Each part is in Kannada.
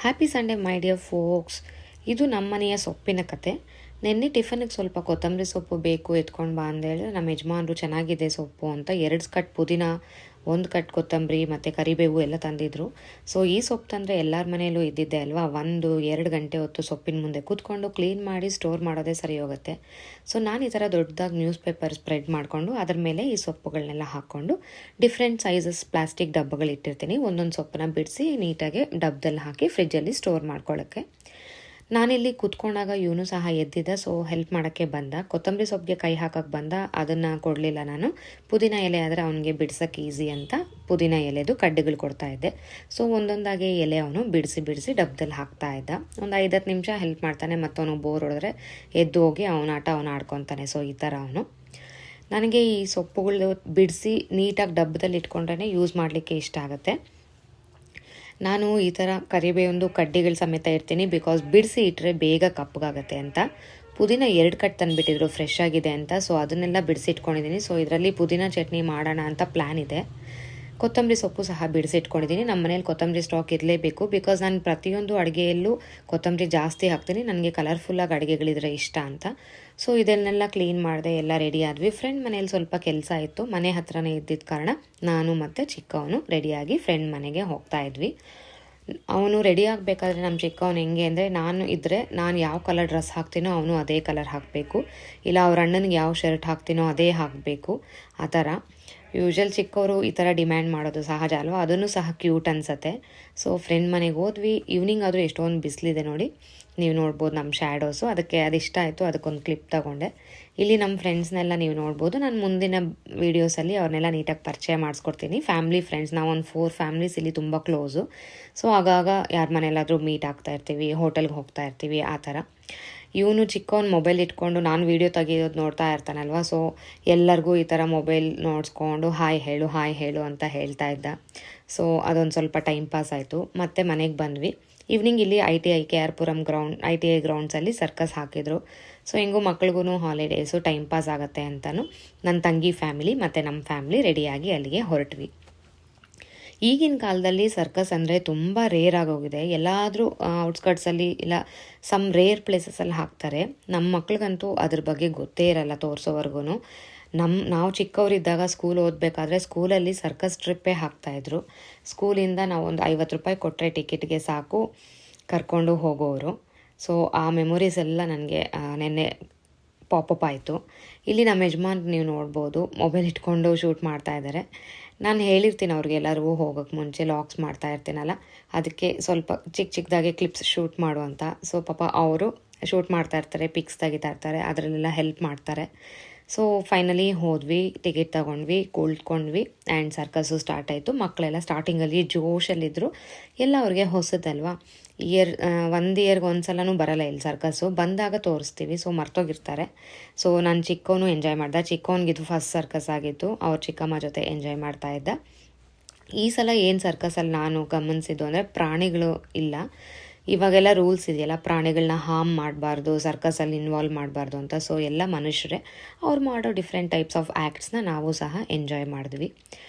Happy Sunday my dear forks. ಇದು ನಮ್ಮ ಮನೆಯ ಸೊಪ್ಪಿನ ಕತೆ. ನಿನ್ನೆ ಟಿಫನ್ಗೆ ಸ್ವಲ್ಪ ಕೊತ್ತಂಬರಿ ಸೊಪ್ಪು ಬೇಕು ಎತ್ಕೊಂಡು ಬಾ ಅಂದೇಳಿದ್ರೆ ನಮ್ಮ ಯಜಮಾನ್ರು ಚೆನ್ನಾಗಿದೆ ಸೊಪ್ಪು ಅಂತ 2 ಕಟ್ ಪುದೀನ, 1 ಕಟ್ ಕೊತ್ತಂಬರಿ ಮತ್ತು ಕರಿಬೇವು ಎಲ್ಲ ತಂದಿದ್ರು. ಸೊ ಈ ಸೊಪ್ಪು ತಂದರೆ ಎಲ್ಲರ ಮನೆಯಲ್ಲೂ ಇದ್ದಿದ್ದೆ ಅಲ್ವಾ. 1-2 ಗಂಟೆ ಹೊತ್ತು ಸೊಪ್ಪಿನ ಮುಂದೆ ಕೂತ್ಕೊಂಡು ಕ್ಲೀನ್ ಮಾಡಿ ಸ್ಟೋರ್ ಮಾಡೋದೇ ಸರಿ ಹೋಗುತ್ತೆ. ಸೊ ನಾನು ಈ ಥರ ದೊಡ್ಡದಾಗಿ ನ್ಯೂಸ್ ಪೇಪರ್ ಸ್ಪ್ರೆಡ್ ಮಾಡಿಕೊಂಡು ಅದ್ರ ಮೇಲೆ ಈ ಸೊಪ್ಪುಗಳನ್ನೆಲ್ಲ ಹಾಕ್ಕೊಂಡು ಡಿಫ್ರೆಂಟ್ ಸೈಜಸ್ ಪ್ಲಾಸ್ಟಿಕ್ ಡಬ್ಬಗಳು ಇಟ್ಟಿರ್ತೀನಿ. ಒಂದೊಂದು ಸೊಪ್ಪನ್ನ ಬಿಡಿಸಿ ನೀಟಾಗಿ ಡಬ್ಬದಲ್ಲಿ ಹಾಕಿ ಫ್ರಿಜ್ಜಲ್ಲಿ ಸ್ಟೋರ್ ಮಾಡ್ಕೊಳ್ಳೋಕ್ಕೆ. ನಾನಿಲ್ಲಿ ಕೂತ್ಕೊಂಡಾಗ ಇವನು ಸಹ ಎದ್ದಿದ್ದ. ಸೊ ಹೆಲ್ಪ್ ಮಾಡೋಕ್ಕೆ ಬಂದ. ಕೊತ್ತಂಬರಿ ಸೊಪ್ಪಿಗೆ ಕೈ ಹಾಕೋಕ್ಕೆ ಬಂದ, ಅದನ್ನು ಕೊಡಲಿಲ್ಲ ನಾನು. ಪುದೀನ ಎಲೆ ಆದರೆ ಅವನಿಗೆ ಬಿಡ್ಸೋಕ್ಕೆ ಈಸಿ ಅಂತ ಪುದೀನ ಎಲೆದು ಕಡ್ಡಿಗಳು ಕೊಡ್ತಾ ಇದ್ದೆ. ಸೊ ಒಂದೊಂದಾಗಿ ಎಲೆ ಅವನು ಬಿಡಿಸಿ ಡಬ್ಬದಲ್ಲಿ ಹಾಕ್ತಾ ಇದ್ದ. ಒಂದು 5-10 ನಿಮಿಷ ಹೆಲ್ಪ್ ಮಾಡ್ತಾನೆ. ಮತ್ತವನು ಬೋರ್ ಹೊಡೆದ್ರೆ ಎದ್ದು ಹೋಗಿ ಅವನ ಆಟ ಅವನು ಆಡ್ಕೊತಾನೆ. ಸೊ ಈ ಥರ ಅವನು. ನನಗೆ ಈ ಸೊಪ್ಪುಗಳು ಬಿಡಿಸಿ ನೀಟಾಗಿ ಡಬ್ಬದಲ್ಲಿ ಇಟ್ಕೊಂಡ್ರೆ ಯೂಸ್ ಮಾಡಲಿಕ್ಕೆ ಇಷ್ಟ ಆಗುತ್ತೆ. ನಾನು ಈ ಥರ ಕರಿಬೇವೊಂದು ಕಡ್ಡಿಗಳು ಸಮೇತ ಇರ್ತೀನಿ, ಬಿಕಾಸ್ ಬಿಡಿಸಿ ಇಟ್ಟರೆ ಬೇಗ ಕಪ್ಪಗಾಗತ್ತೆ ಅಂತ. ಪುದೀನ 2 ಕಟ್ ತಂದುಬಿಟ್ಟಿದ್ರು ಫ್ರೆಶ್ ಆಗಿದೆ ಅಂತ. ಸೊ ಅದನ್ನೆಲ್ಲ ಬಿಡಿಸಿ ಇಟ್ಕೊಂಡಿದ್ದೀನಿ. ಸೊ ಇದರಲ್ಲಿ ಪುದೀನ ಚಟ್ನಿ ಮಾಡೋಣ ಅಂತ ಪ್ಲ್ಯಾನ್ ಇದೆ. ಕೊತ್ತಂಬರಿ ಸೊಪ್ಪು ಸಹ ಬಿಡಿಸಿಟ್ಕೊಂಡಿದ್ದೀನಿ. ನಮ್ಮ ಮನೇಲಿ ಕೊತ್ತಂಬರಿ ಸ್ಟಾಕ್ ಇರಲೇಬೇಕು, ಬಿಕಾಸ್ ನಾನು ಪ್ರತಿಯೊಂದು ಅಡುಗೆಯಲ್ಲೂ ಕೊತ್ತಂಬರಿ ಜಾಸ್ತಿ ಹಾಕ್ತೀನಿ. ನನಗೆ ಕಲರ್ಫುಲ್ಲಾಗಿ ಅಡುಗೆಗಳಿದ್ರೆ ಇಷ್ಟ ಅಂತ. ಸೊ ಇದನ್ನೆಲ್ಲ ಕ್ಲೀನ್ ಮಾಡಿದೆ, ಎಲ್ಲ ರೆಡಿ ಆದ್ವಿ. ಫ್ರೆಂಡ್ ಮನೇಲಿ ಸ್ವಲ್ಪ ಕೆಲಸ ಇತ್ತು, ಮನೆ ಹತ್ರನೇ ಇದ್ದಿದ್ದ ಕಾರಣ ನಾನು ಮತ್ತು ಚಿಕ್ಕವನು ರೆಡಿಯಾಗಿ ಫ್ರೆಂಡ್ ಮನೆಗೆ ಹೋಗ್ತಾ ಇದ್ವಿ. ಅವನು ರೆಡಿ ಆಗಬೇಕಾದ್ರೆ ನಮ್ಮ ಚಿಕ್ಕವನು ಹೆಂಗೆ ಅಂದರೆ, ನಾನು ಯಾವ ಕಲರ್ ಡ್ರೆಸ್ ಹಾಕ್ತೀನೋ ಅವನು ಅದೇ ಕಲರ್ ಹಾಕಬೇಕು, ಇಲ್ಲ ಅವ್ರ ಅಣ್ಣನಿಗೆ ಯಾವ ಶರ್ಟ್ ಹಾಕ್ತೀನೋ ಅದೇ ಹಾಕಬೇಕು, ಆ ಥರ. ಯೂಶ್ವಲ್ ಚಿಕ್ಕವರು ಈ ಥರ ಡಿಮ್ಯಾಂಡ್ ಮಾಡೋದು ಸಹಜ ಅಲ್ವಾ, ಅದನ್ನು ಸಹ ಕ್ಯೂಟ್ ಅನಿಸುತ್ತೆ. ಸೊ ಫ್ರೆಂಡ್ ಮನೆಗೆ ಹೋದ್ವಿ. ಈವ್ನಿಂಗ್ ಆದರೂ ಎಷ್ಟೊಂದು ಬಿಸಿಲಿದೆ ನೋಡಿ, ನೀವು ನೋಡ್ಬೋದು ನಮ್ಮ ಶ್ಯಾಡೋಸು. ಅದಕ್ಕೆ ಇಷ್ಟ ಆಯಿತು, ಅದಕ್ಕೊಂದು ಕ್ಲಿಪ್ ತಗೊಂಡೆ. ಇಲ್ಲಿ ನಮ್ಮ ಫ್ರೆಂಡ್ಸ್ನೆಲ್ಲ ನೀವು ನೋಡ್ಬೋದು. ನಾನು ಮುಂದಿನ ವೀಡಿಯೋಸಲ್ಲಿ ಅವ್ರನ್ನೆಲ್ಲ ನೀಟಾಗಿ ಪರಿಚಯ ಮಾಡಿಸ್ಕೊಡ್ತೀನಿ. ಫ್ಯಾಮ್ಲಿ ಫ್ರೆಂಡ್ಸ್, ನಾವೊಂದು 4 ಫ್ಯಾಮ್ಲೀಸ್ ಇಲ್ಲಿ ತುಂಬ ಕ್ಲೋಸು. ಸೊ ಆಗಾಗ ಯಾರ ಮನೆಯಲ್ಲಾದರೂ ಮೀಟ್ ಆಗ್ತಾ ಇರ್ತೀವಿ, ಹೋಟೆಲ್ಗೆ ಹೋಗ್ತಾ ಇರ್ತೀವಿ, ಆ ಥರ. ಇವನು ಚಿಕ್ಕವನು ಮೊಬೈಲ್ ಇಟ್ಕೊಂಡು ನಾನು ವೀಡಿಯೋ ತೆಗಿಯೋದು ನೋಡ್ತಾ ಇರ್ತಾನಲ್ವ. ಸೊ ಎಲ್ಲರಿಗೂ ಈ ಥರ ಮೊಬೈಲ್ ನೋಡಿಸ್ಕೊಂಡು ಹಾಯ್ ಹೇಳು ಅಂತ ಹೇಳ್ತಾ ಇದ್ದ. ಸೊ ಅದೊಂದು ಸ್ವಲ್ಪ ಟೈಮ್ ಪಾಸ್ ಆಯಿತು. ಮತ್ತೆ ಮನೆಗೆ ಬಂದ್ವಿ. ಈವ್ನಿಂಗ್ ಇಲ್ಲಿ ITI KR ಪುರಂ ITI ಗ್ರೌಂಡ್ಸಲ್ಲಿ ಸರ್ಕಸ್ ಹಾಕಿದ್ರು. ಸೊ ಹೆಂಗೂ ಮಕ್ಳಿಗೂ ಹಾಲಿಡೇಸು, ಟೈಮ್ ಪಾಸ್ ಆಗುತ್ತೆ ಅಂತಲೂ ನನ್ನ ತಂಗಿ ಫ್ಯಾಮಿಲಿ ಮತ್ತು ನಮ್ಮ ಫ್ಯಾಮಿಲಿ ರೆಡಿಯಾಗಿ ಅಲ್ಲಿಗೆ ಹೊರಟ್ವಿ. ಈಗಿನ ಕಾಲದಲ್ಲಿ ಸರ್ಕಸ್ ಅಂದರೆ ತುಂಬ ರೇರ್ ಆಗೋಗಿದೆ. ಎಲ್ಲಾದರೂ ಔಟ್ಸ್ಕಟ್ಸಲ್ಲಿ ಇಲ್ಲ ಸಮ್ ರೇರ್ ಪ್ಲೇಸಸಲ್ಲಿ ಹಾಕ್ತಾರೆ. ನಮ್ಮ ಮಕ್ಳಿಗಂತೂ ಅದ್ರ ಬಗ್ಗೆ ಗೊತ್ತೇ ಇರಲ್ಲ ತೋರಿಸೋವರೆಗೂ. ನಾವು ಚಿಕ್ಕವರಿದ್ದಾಗ ಸ್ಕೂಲ್ ಓದಬೇಕಾದ್ರೆ ಸ್ಕೂಲಲ್ಲಿ ಸರ್ಕಸ್ ಟ್ರಿಪ್ಪೇ ಹಾಕ್ತಾಯಿದ್ರು. ಸ್ಕೂಲಿಂದ ನಾವು ಒಂದು 50 ರೂಪಾಯಿ ಕೊಟ್ಟರೆ ಟಿಕೆಟ್ಗೆ ಸಾಕು ಕರ್ಕೊಂಡು ಹೋಗೋರು. ಸೊ ಆ ಮೆಮೊರೀಸ್ ಎಲ್ಲ ನನಗೆ ನೆನ್ನೆ ಪಾಪಪ್ ಆಯಿತು. ಇಲ್ಲಿ ನಮ್ಮ ಯಜಮಾನ್ ನೀವು ನೋಡ್ಬೋದು, ಮೊಬೈಲ್ ಇಟ್ಕೊಂಡು ಶೂಟ್ ಮಾಡ್ತಾ ಇದ್ದಾರೆ. ನಾನು ಹೇಳಿರ್ತೀನಿ ಅವ್ರಿಗೆ ಎಲ್ಲರಿಗೂ ಹೋಗೋಕ್ಕೆ ಮುಂಚೆ ಲಾಕ್ಸ್ ಮಾಡ್ತಾ ಇರ್ತೀನಲ್ಲ, ಅದಕ್ಕೆ ಸ್ವಲ್ಪ ಚಿಕ್ಕದಾಗೆ ಕ್ಲಿಪ್ಸ್ ಶೂಟ್ ಮಾಡು ಅಂತ. ಸೊ ಪಾಪ ಅವರು ಶೂಟ್ ಮಾಡ್ತಾ ಇರ್ತಾರೆ, ಪಿಕ್ಸ್ ತೆಗಿತಾ ಇರ್ತಾರೆ, ಅದರಲ್ಲೆಲ್ಲ ಹೆಲ್ಪ್ ಮಾಡ್ತಾರೆ. ಸೊ ಫೈನಲಿ ಹೋದ್ವಿ, ಟಿಕೆಟ್ ತೊಗೊಂಡ್ವಿ, ಕುಳಿತ್ಕೊಂಡ್ವಿ ಆ್ಯಂಡ್ ಸರ್ಕಸ್ಸು ಸ್ಟಾರ್ಟ್ ಆಯಿತು. ಮಕ್ಕಳೆಲ್ಲ ಸ್ಟಾರ್ಟಿಂಗಲ್ಲಿ ಜೋಶಲ್ಲಿದ್ದರು. ಎಲ್ಲ ಅವ್ರಿಗೆ ಹೊಸದಲ್ವಾ, ಒಂದು ಇಯರ್ಗೆ ಒಂದ್ಸಲನೂ ಬರಲ್ಲ ಇಲ್ಲಿ ಸರ್ಕಸ್ಸು. ಬಂದಾಗ ತೋರಿಸ್ತೀವಿ, ಸೊ ಮರ್ತೋಗಿರ್ತಾರೆ. ಸೊ ನನ್ನ ಚಿಕ್ಕವನು ಎಂಜಾಯ್ ಮಾಡ್ದ. ಚಿಕ್ಕವನಿಗಿದು ಫಸ್ಟ್ ಸರ್ಕಸ್ ಆಗಿತ್ತು. ಅವ್ರ ಚಿಕ್ಕಮ್ಮ ಜೊತೆ ಎಂಜಾಯ್ ಮಾಡ್ತಾ ಇದ್ದ. ಈ ಸಲ ಏನು ಸರ್ಕಸಲ್ಲಿ ನಾನು ಗಮನಿಸಿದ್ದು ಅಂದರೆ, ಪ್ರಾಣಿಗಳು ಇಲ್ಲ. ಇವಾಗೆಲ್ಲ ರೂಲ್ಸ್ ಇದೆಯಲ್ಲ, ಪ್ರಾಣಿಗಳನ್ನ ಹಾರ್ಮ್ ಮಾಡಬಾರ್ದು, ಸರ್ಕಸಲ್ಲಿ ಇನ್ವಾಲ್ವ್ ಮಾಡಬಾರ್ದು ಅಂತ. ಸೊ ಎಲ್ಲ ಮನುಷ್ಯರೇ, ಅವ್ರು ಮಾಡೋ ಡಿಫ್ರೆಂಟ್ ಟೈಪ್ಸ್ ಆಫ್ ಆ್ಯಕ್ಟ್ಸ್ನ ನಾವು ಸಹ ಎಂಜಾಯ್ ಮಾಡಿದ್ವಿ.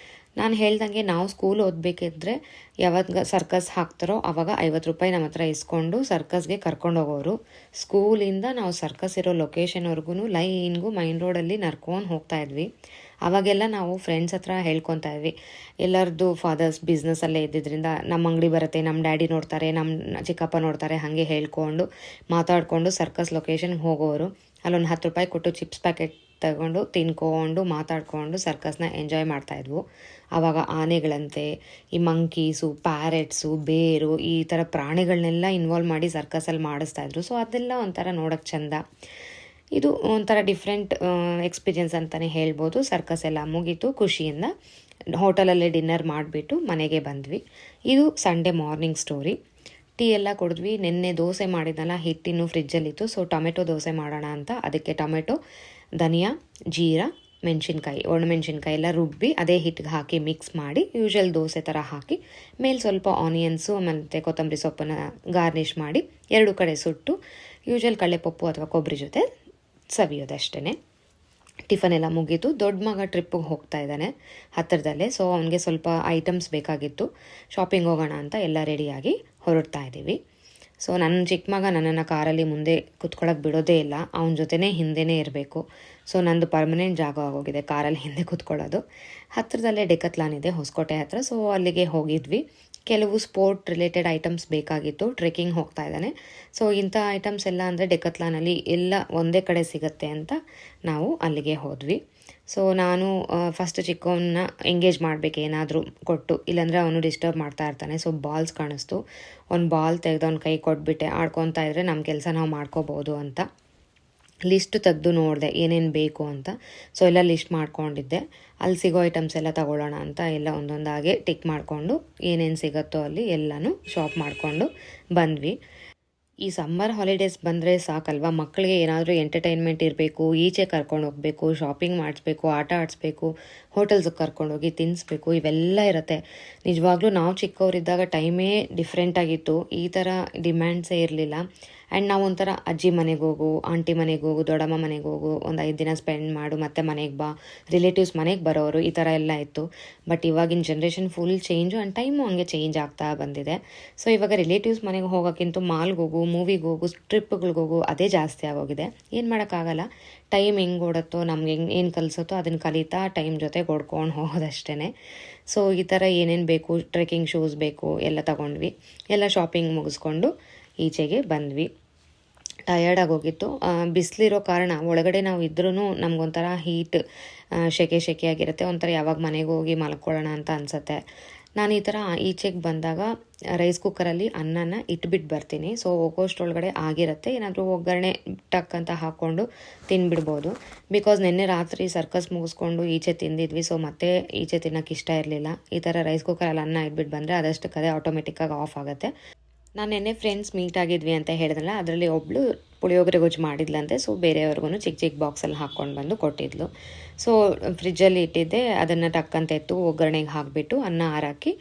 ನಾನು ಹೇಳ್ದಂಗೆ ನಾವು ಸ್ಕೂಲ್ ಓದಬೇಕಿದ್ರೆ ಯಾವಾಗ ಸರ್ಕಸ್ ಹಾಕ್ತಾರೋ ಆವಾಗ 50 ರೂಪಾಯಿ ನಮ್ಮ ಹತ್ರ ಇಸ್ಕೊಂಡು ಸರ್ಕಸ್ಗೆ ಕರ್ಕೊಂಡು ಹೋಗೋರು. ಸ್ಕೂಲಿಂದ ನಾವು ಸರ್ಕಸ್ ಇರೋ ಲೊಕೇಶನ್ವರೆಗೂ ಲೈನ್ಗೂ ಮೈನ್ ರೋಡಲ್ಲಿ ನಡ್ಕೊಂಡು ಹೋಗ್ತಾ ಇದ್ವಿ. ಅವಾಗೆಲ್ಲ ನಾವು ಫ್ರೆಂಡ್ಸ್ ಹತ್ರ ಹೇಳ್ಕೊತಾ ಇದ್ವಿ. ಎಲ್ಲರದ್ದು ಫಾದರ್ಸ್ ಬಿಸ್ನೆಸ್ಸಲ್ಲೇ ಇದ್ದಿದ್ದರಿಂದ ನಮ್ಮ ಅಂಗಡಿ ಬರುತ್ತೆ, ನಮ್ಮ ಡ್ಯಾಡಿ ನೋಡ್ತಾರೆ, ನಮ್ಮ ಚಿಕ್ಕಪ್ಪ ನೋಡ್ತಾರೆ, ಹಾಗೆ ಹೇಳ್ಕೊಂಡು ಮಾತಾಡಿಕೊಂಡು ಸರ್ಕಸ್ ಲೊಕೇಶನ್ಗೆ ಹೋಗೋರು. ಅಲ್ಲೊಂದು 10 ರೂಪಾಯಿ ಕೊಟ್ಟು ಚಿಪ್ಸ್ ಪ್ಯಾಕೆಟ್ ತಗೊಂಡು ತಿನ್ಕೊಂಡು ಮಾತಾಡಿಕೊಂಡು ಸರ್ಕಸ್ನ ಎಂಜಾಯ್ ಮಾಡ್ತಾಯಿದ್ವು. ಆವಾಗ ಆನೆಗಳಂತೆ, ಈ ಮಂಕೀಸು, ಪ್ಯಾರೆಟ್ಸು, ಬೇರು, ಈ ಥರ ಪ್ರಾಣಿಗಳನ್ನೆಲ್ಲ ಇನ್ವಾಲ್ವ್ ಮಾಡಿ ಸರ್ಕಸಲ್ಲಿ ಮಾಡಿಸ್ತಾಯಿದ್ರು. ಸೊ ಅದೆಲ್ಲ ಒಂಥರ ನೋಡೋಕ್ಕೆ ಚೆಂದ. ಇದು ಒಂಥರ ಡಿಫ್ರೆಂಟ್ ಎಕ್ಸ್ಪೀರಿಯನ್ಸ್ ಅಂತಲೇ ಹೇಳ್ಬೋದು. ಸರ್ಕಸ್ ಎಲ್ಲ ಮುಗೀತು, ಖುಷಿಯಿಂದ ಹೋಟೆಲಲ್ಲೇ ಡಿನ್ನರ್ ಮಾಡಿಬಿಟ್ಟು ಮನೆಗೆ ಬಂದ್ವಿ. ಇದು ಸಂಡೇ ಮಾರ್ನಿಂಗ್ ಸ್ಟೋರಿ. ಟೀ ಎಲ್ಲ ಕುಡಿದ್ವಿ. ನೆನ್ನೆ ದೋಸೆ ಮಾಡಿದ್ನಲ್ಲ, ಹಿಟ್ಟಿನ್ನು ಫ್ರಿಜ್ಜಲ್ಲಿತ್ತು. ಸೊ ಟೊಮೆಟೊ ದೋಸೆ ಮಾಡೋಣ ಅಂತ ಅದಕ್ಕೆ ಟೊಮೆಟೊ, ಧನಿಯಾ, ಜೀರಾ, ಮೆಣಸಿನ್ಕಾಯಿ, ಒಣಮೆಣಸಿನ್ಕಾಯಿ ಎಲ್ಲ ರುಬ್ಬಿ ಅದೇ ಹಿಟ್ಟಿಗೆ ಹಾಕಿ ಮಿಕ್ಸ್ ಮಾಡಿ ಯೂಶ್ವಲ್ ದೋಸೆ ಥರ ಹಾಕಿ ಮೇಲೆ ಸ್ವಲ್ಪ ಆನಿಯನ್ಸು ಮತ್ತು ಕೊತ್ತಂಬರಿ ಸೊಪ್ಪನ್ನು ಗಾರ್ನಿಷ್ ಮಾಡಿ 2 ಕಡೆ ಸುಟ್ಟು ಯೂಶ್ವಲ್ ಕಡಲೆಪಪ್ಪು ಅಥವಾ ಕೊಬ್ಬರಿ ಜೊತೆ ಸವಿಯೋದಷ್ಟೇ. ಟಿಫನ್ ಎಲ್ಲ ಮುಗೀತು. ದೊಡ್ಡ ಮಗ ಟ್ರಿಪ್ಪಿಗೆ ಹೋಗ್ತಾ ಇದ್ದಾನೆ ಹತ್ತಿರದಲ್ಲೇ. ಸೊ ಅವನಿಗೆ ಸ್ವಲ್ಪ ಐಟಮ್ಸ್ ಬೇಕಾಗಿತ್ತು, ಶಾಪಿಂಗ್ ಹೋಗೋಣ ಅಂತ ಎಲ್ಲ ರೆಡಿಯಾಗಿ ಹೊರಡ್ತಾ ಇದ್ದೀವಿ. ಸೊ ನನ್ನ ಚಿಕ್ಕ ಮಗ ನನ್ನನ್ನು ಕಾರಲ್ಲಿ ಮುಂದೆ ಕೂತ್ಕೊಳ್ಳೋಕೆ ಬಿಡೋದೇ ಇಲ್ಲ, ಅವನ ಜೊತೆನೇ ಹಿಂದೆನೇ ಇರಬೇಕು. ಸೊ ನಂದು ಪರ್ಮನೆಂಟ್ ಜಾಗ ಆಗೋಗಿದೆ ಕಾರಲ್ಲಿ ಹಿಂದೆ ಕೂತ್ಕೊಳ್ಳೋದು. ಹತ್ತಿರದಲ್ಲೇ ಡೆಕತ್ಲಾನ್ ಇದೆ ಹೊಸಕೋಟೆ ಹತ್ರ. ಸೊ ಅಲ್ಲಿಗೆ ಹೋಗಿದ್ವಿ. ಕೆಲವು ಸ್ಪೋರ್ಟ್ ರಿಲೇಟೆಡ್ ಐಟಮ್ಸ್ ಬೇಕಾಗಿತ್ತು. ಟ್ರೆಕ್ಕಿಂಗ್ ಹೋಗ್ತಾ ಇದ್ದಾನೆ. ಸೊ ಇಂಥ ಐಟಮ್ಸ್ ಎಲ್ಲ ಅಂದರೆ ಡೆಕತ್ಲಾನಲ್ಲಿ ಎಲ್ಲ ಒಂದೇ ಕಡೆ ಸಿಗುತ್ತೆ ಅಂತ ನಾವು ಅಲ್ಲಿಗೆ ಹೋದ್ವಿ. ಸೊ ನಾನು ಫಸ್ಟ್ ಚಿಕ್ಕವನ್ನ ಎಂಗೇಜ್ ಮಾಡಬೇಕು ಏನಾದರೂ ಕೊಟ್ಟು, ಇಲ್ಲಾಂದರೆ ಅವನು ಡಿಸ್ಟರ್ಬ್ ಮಾಡ್ತಾ ಇರ್ತಾನೆ. ಸೊ ಬಾಲ್ಸ್ ಕಾಣಿಸ್ತು, ಒಂದು ಬಾಲ್ ತೆಗೆದು ಅವ್ನ ಕೈ ಕೊಟ್ಬಿಟ್ಟೆ. ಆಡ್ಕೊತಾ ಇದ್ದರೆ ನಮ್ಮ ಕೆಲಸ ನಾವು ಮಾಡ್ಕೋಬೋದು ಅಂತ ಲಿಸ್ಟ್ ತೆಗೆದು ನೋಡಿದೆ ಏನೇನು ಬೇಕು ಅಂತ. ಸೊ ಎಲ್ಲ ಲಿಸ್ಟ್ ಮಾಡ್ಕೊಂಡಿದ್ದೆ. ಅಲ್ಲಿ ಸಿಗೋ ಐಟಮ್ಸ್ ಎಲ್ಲ ತಗೊಳ್ಳೋಣ ಅಂತ ಎಲ್ಲ ಒಂದೊಂದಾಗೆ ಟಿಕ್ ಮಾಡಿಕೊಂಡು ಏನೇನು ಸಿಗುತ್ತೋ ಅಲ್ಲಿ ಎಲ್ಲನೂ ಶಾಪ್ ಮಾಡಿಕೊಂಡು ಬಂದ್ವಿ. ಈ ಸಮ್ಮರ್ ಹಾಲಿಡೇಸ್ ಬಂದರೆ ಸಾಕಲ್ವಾ, ಮಕ್ಕಳಿಗೆ ಏನಾದರೂ ಎಂಟರ್ಟೈನ್ಮೆಂಟ್ ಇರಬೇಕು, ಈಚೆ ಕರ್ಕೊಂಡು ಹೋಗಬೇಕು, ಶಾಪಿಂಗ್ ಮಾಡಿಸ್ಬೇಕು, ಆಟ ಆಡಿಸ್ಬೇಕು, ಹೋಟೆಲ್ಸಿಗೆ ಕರ್ಕೊಂಡೋಗಿ ತಿನ್ನಿಸ್ಬೇಕು, ಇವೆಲ್ಲ ಇರುತ್ತೆ. ನಿಜವಾಗ್ಲೂ ನಾವು ಚಿಕ್ಕವರಿದ್ದಾಗ ಟೈಮೇ ಡಿಫ್ರೆಂಟಾಗಿತ್ತು, ಈ ಥರ ಡಿಮ್ಯಾಂಡ್ಸೇ ಇರಲಿಲ್ಲ. ಆ್ಯಂಡ್ ನಾವು ಒಂಥರ ಅಜ್ಜಿ ಮನೆಗೆ ಹೋಗು, ಆಂಟಿ ಮನೆಗೆ ಹೋಗು, ದೊಡ್ಡಮ್ಮ ಮನೆಗೆ ಹೋಗು, ಒಂದು 5 ದಿನ ಸ್ಪೆಂಡ್ ಮಾಡು, ಮತ್ತೆ ಮನೆಗೆ ಬಾ, ರಿಲೇಟಿವ್ಸ್ ಮನೆಗೆ ಬರೋರು, ಈ ಥರ ಎಲ್ಲ ಇತ್ತು. ಬಟ್ ಇವಾಗಿನ generation full change and time ಹಂಗೆ ಚೇಂಜ್ ಆಗ್ತಾ ಬಂದಿದೆ. ಸೊ ಇವಾಗ ರಿಲೇಟಿವ್ಸ್ ಮನೆಗೆ ಹೋಗೋಕ್ಕಿಂತ ಮಾಲ್ಗೆ ಹೋಗು, ಮೂವಿಗೆ ಹೋಗು, ಟ್ರಿಪ್ಗಳಿಗೆ ಹೋಗು, ಅದೇ ಜಾಸ್ತಿ ಆಗೋಗಿದೆ. ಏನು ಮಾಡೋಕ್ಕಾಗಲ್ಲ, ಟೈಮ್ ಹೆಂಗೆ ಓಡುತ್ತೋ, ನಮ್ಗೆ ಏನು ಕಲಿಸುತ್ತೋ ಅದನ್ನು ಕಲಿತಾ ಟೈಮ್ ಜೊತೆ ಓಡ್ಕೊಂಡು ಹೋಗೋದಷ್ಟೇ. ಸೊ ಈ ಥರ ಏನೇನು ಬೇಕು, ಟ್ರೆಕ್ಕಿಂಗ್ ಶೂಸ್ ಬೇಕು ಎಲ್ಲ ತಗೊಂಡ್ವಿ. ಎಲ್ಲ ಶಾಪಿಂಗ್ ಮುಗಿಸ್ಕೊಂಡು ಈಚೆಗೆ ಬಂದ್ವಿ. ಟಯರ್ಡ್ ಆಗೋಗಿತ್ತು, ಬಿಸಿಲಿರೋ ಕಾರಣ ಒಳಗಡೆ ನಾವು ಇದ್ರೂ ನಮಗೊಂಥರ ಹೀಟ್, ಶೆಕೆಯಾಗಿರುತ್ತೆ. ಒಂಥರ ಯಾವಾಗ ಮನೆಗೆ ಹೋಗಿ ಮಲ್ಕೊಳ್ಳೋಣ ಅಂತ ಅನಿಸುತ್ತೆ. ನಾನು ಈ ಥರ ಈಚೆಗೆ ಬಂದಾಗ ರೈಸ್ ಕುಕ್ಕರಲ್ಲಿ ಅನ್ನನ ಇಟ್ಬಿಟ್ಟು ಬರ್ತೀನಿ. ಸೊ ಹೋಗೋಷ್ಟೊಳಗಡೆ ಆಗಿರುತ್ತೆ. ಏನಾದರೂ ಒಗ್ಗರಣೆ ಟಕ್ ಅಂತ ಹಾಕ್ಕೊಂಡು ತಿನ್ಬಿಡ್ಬೋದು. ಬಿಕಾಸ್ ನಿನ್ನೆ ರಾತ್ರಿ ಸರ್ಕಸ್ ಮುಗಿಸ್ಕೊಂಡು ಈಚೆ ತಿಂದಿದ್ವಿ. ಸೊ ಮತ್ತೆ ಈಚೆ ತಿನ್ನೋಕೆ ಇಷ್ಟ ಇರಲಿಲ್ಲ. ಈ ಥರ ರೈಸ್ ಕುಕ್ಕರಲ್ಲಿ ಅನ್ನ ಇಟ್ಬಿಟ್ಟು ಬಂದರೆ ಅದಷ್ಟಕ್ಕದೇ ಆಟೋಮೆಟಿಕ್ಕಾಗಿ ಆಫ್ ಆಗುತ್ತೆ. ನಾನು ನೆನ್ನೆ ಫ್ರೆಂಡ್ಸ್ ಮೀಟ್ ಆಗಿದ್ವಿ ಅಂತ ಹೇಳಿದ್ರಲ್ಲ, ಅದರಲ್ಲಿ ಒಬ್ಬಳು ಪುಳಿಯೋಗರೆ ಗೊಜ್ಜು ಮಾಡಿದ್ಲಂತೆ. ಸೊ ಬೇರೆಯವ್ರಿಗೂ ಚಿಕ್ಕ ಬಾಕ್ಸಲ್ಲಿ ಹಾಕ್ಕೊಂಡು ಬಂದು ಕೊಟ್ಟಿದ್ಲು. ಸೊ ಫ್ರಿಜ್ಜಲ್ಲಿ ಇಟ್ಟಿದ್ದೆ, ಅದನ್ನು ಟಕ್ಕಂತ ಎತ್ತು ಒಗ್ಗರಣೆಗೆ ಹಾಕಿಬಿಟ್ಟು ಅನ್ನ ಹಾರಾಕಿ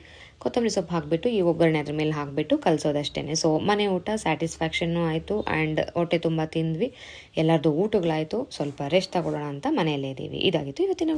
ಕೊತ್ತಂಬರಿ ಸೊಪ್ಪು ಹಾಕಿಬಿಟ್ಟು ಈ ಒಗ್ಗರಣೆ ಅದ್ರ ಮೇಲೆ ಹಾಕಿಬಿಟ್ಟು ಕಲಿಸೋದಷ್ಟೇ. ಸೊ ಮನೆ ಊಟ ಸ್ಯಾಟಿಸ್ಫ್ಯಾಕ್ಷನ್ನು ಆಯಿತು ಆ್ಯಂಡ್ ಹೊಟ್ಟೆ ತುಂಬ ತಿಂದ್ವಿ. ಎಲ್ಲರದ್ದು ಊಟಗಳಾಯಿತು. ಸ್ವಲ್ಪ ರೆಸ್ಟ್ ತಗೊಳ್ಳೋಣ ಅಂತ ಮನೆಯಲ್ಲೇ ಇದ್ದೀವಿ. ಇದಾಗಿತ್ತು ಇವತ್ತಿನ